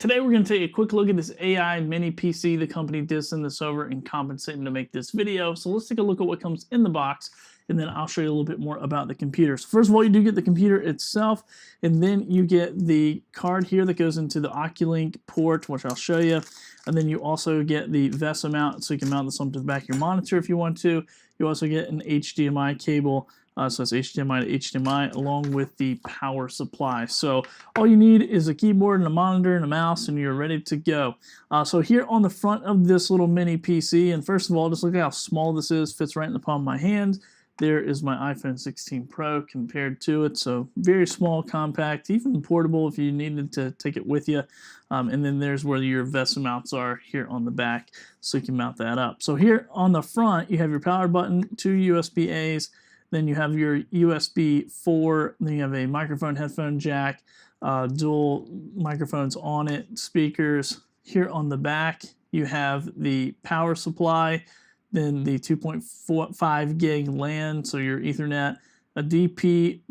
Today we're going to take a quick look at this AI Mini PC. The company did send this over and compensate them to make this video. So let's take a look at what comes in the box, and then I'll show you a little bit more about the computer. So first of all, you do get the computer itself, and then you get the card here that goes into the Oculink port, which I'll show you. And then you also get the VESA mount, so you can mount this onto the back of your monitor if you want to. You also get an HDMI cable. So it's HDMI to HDMI along with the power supply. So all you need is a keyboard and a monitor and a mouse, and you're ready to go. So here on the front of this little mini PC, and first of all, just look at how small this is. Fits right in the palm of my hand. There is my iPhone 16 Pro compared to it. So very small, compact, even portable if you needed to take it with you. And then there's where your VESA mounts are here on the back, so you can mount that up. So here on the front, you have your power button, 2 USB-A's, then you have your USB 4, then you have a microphone headphone jack, dual microphones on it, speakers. Here on the back, you have the power supply, then the 2.5 gig LAN, so your Ethernet, a DP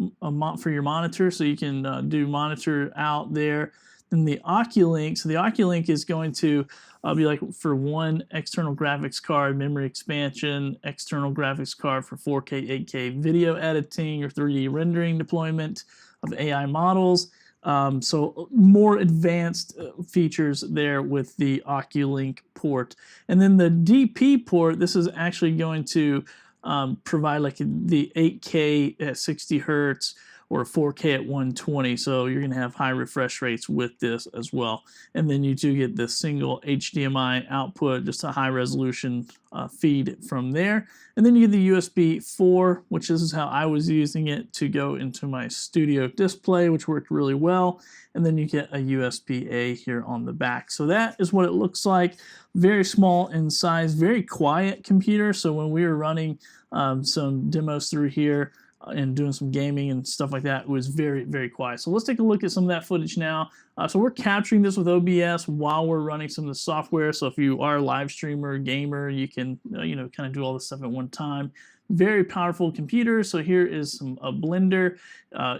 for your monitor, so you can do monitor out there. Then the Oculink, so the Oculink is going to be like for one external graphics card, memory expansion, external graphics card for 4K, 8K video editing or 3D rendering deployment of AI models. So more advanced features there with the Oculink port. And then the DP port, this is actually going to provide like the 8K at 60 hertz or 4K at 120, so you're going to have high refresh rates with this as well. And then you do get the single HDMI output, just a high resolution feed from there. And then you get the USB 4, which this is how I was using it to go into my studio display, which worked really well. And then you get a USB-A here on the back. So that is what it looks like. Very small in size, very quiet computer. So when we were running some demos through here, and doing some gaming and stuff like that, it was very, very quiet. So let's take a look at some of that footage now. So we're capturing this with OBS while we're running some of the software. So if you are a live streamer, gamer, you can kind of do all this stuff at one time. Very powerful computer. So here is a Blender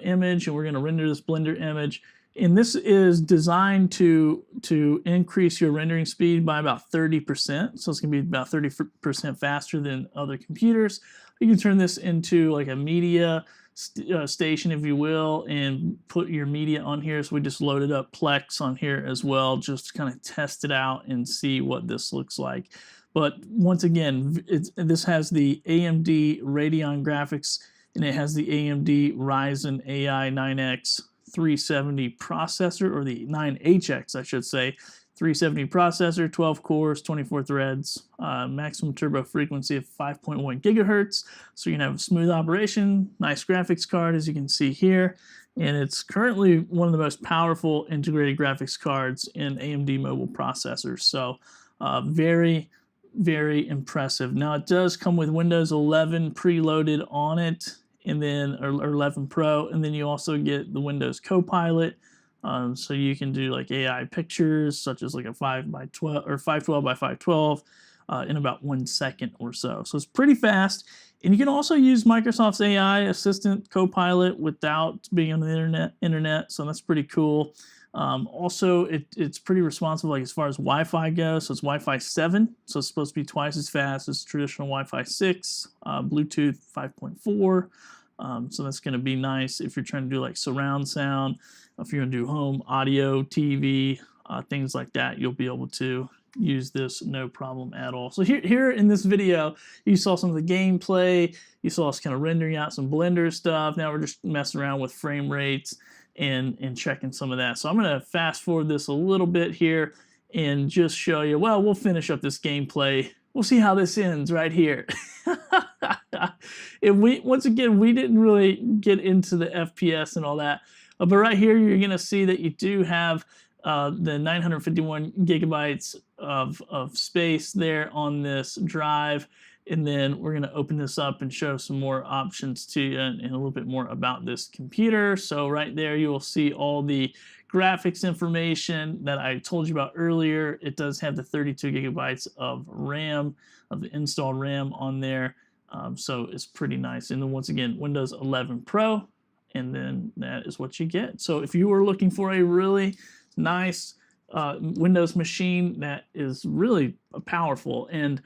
image, and we're going to render this Blender image. And this is designed to increase your rendering speed by about 30%. So it's going to be about 30% faster than other computers. You can turn this into like a media station, if you will, and put your media on here. So we just loaded up Plex on here as well, just to kind of test it out and see what this looks like. But once again, this has the AMD Radeon graphics, and it has the AMD Ryzen AI 9X 370 processor, or the 9HX, I should say. 370 processor, 12 cores, 24 threads, maximum turbo frequency of 5.1 gigahertz. So you can have a smooth operation, nice graphics card, as you can see here. And it's currently one of the most powerful integrated graphics cards in AMD mobile processors. So very, very impressive. Now it does come with Windows 11 preloaded on it, and then or 11 Pro, and then you also get the Windows Copilot. So you can do like AI pictures, such as like a 5x12 or 512 by 512 in about 1 second or so. So it's pretty fast. And you can also use Microsoft's AI assistant Copilot without being on the internet. So that's pretty cool. Also, it's pretty responsive like as far as Wi-Fi goes. So it's Wi-Fi 7. So it's supposed to be twice as fast as traditional Wi-Fi 6, Bluetooth 5.4. So that's going to be nice if you're trying to do like surround sound. If you're going to do home audio, TV, things like that, you'll be able to use this no problem at all. So here in this video, you saw some of the gameplay. You saw us kind of rendering out some Blender stuff. Now we're just messing around with frame rates and checking some of that. So I'm going to fast forward this a little bit here and just show you, well, we'll finish up this gameplay. We'll see how this ends right here. Once again, we didn't really get into the FPS and all that. But right here, you're going to see that you do have the 951 gigabytes of space there on this drive. And then we're going to open this up and show some more options to you and a little bit more about this computer. So right there, you will see all the graphics information that I told you about earlier. It does have the 32 gigabytes of RAM, of the installed RAM on there. So it's pretty nice. And then once again, Windows 11 Pro. And then that is what you get. So if you were looking for a really nice Windows machine that is really powerful. And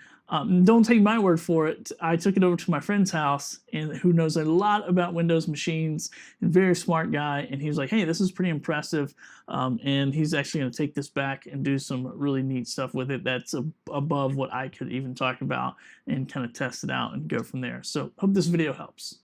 don't take my word for it. I took it over to my friend's house, and who knows a lot about Windows machines, and very smart guy. And he was like, "Hey, this is pretty impressive." And he's actually going to take this back and do some really neat stuff with it that's above what I could even talk about, and kind of test it out and go from there. So hope this video helps.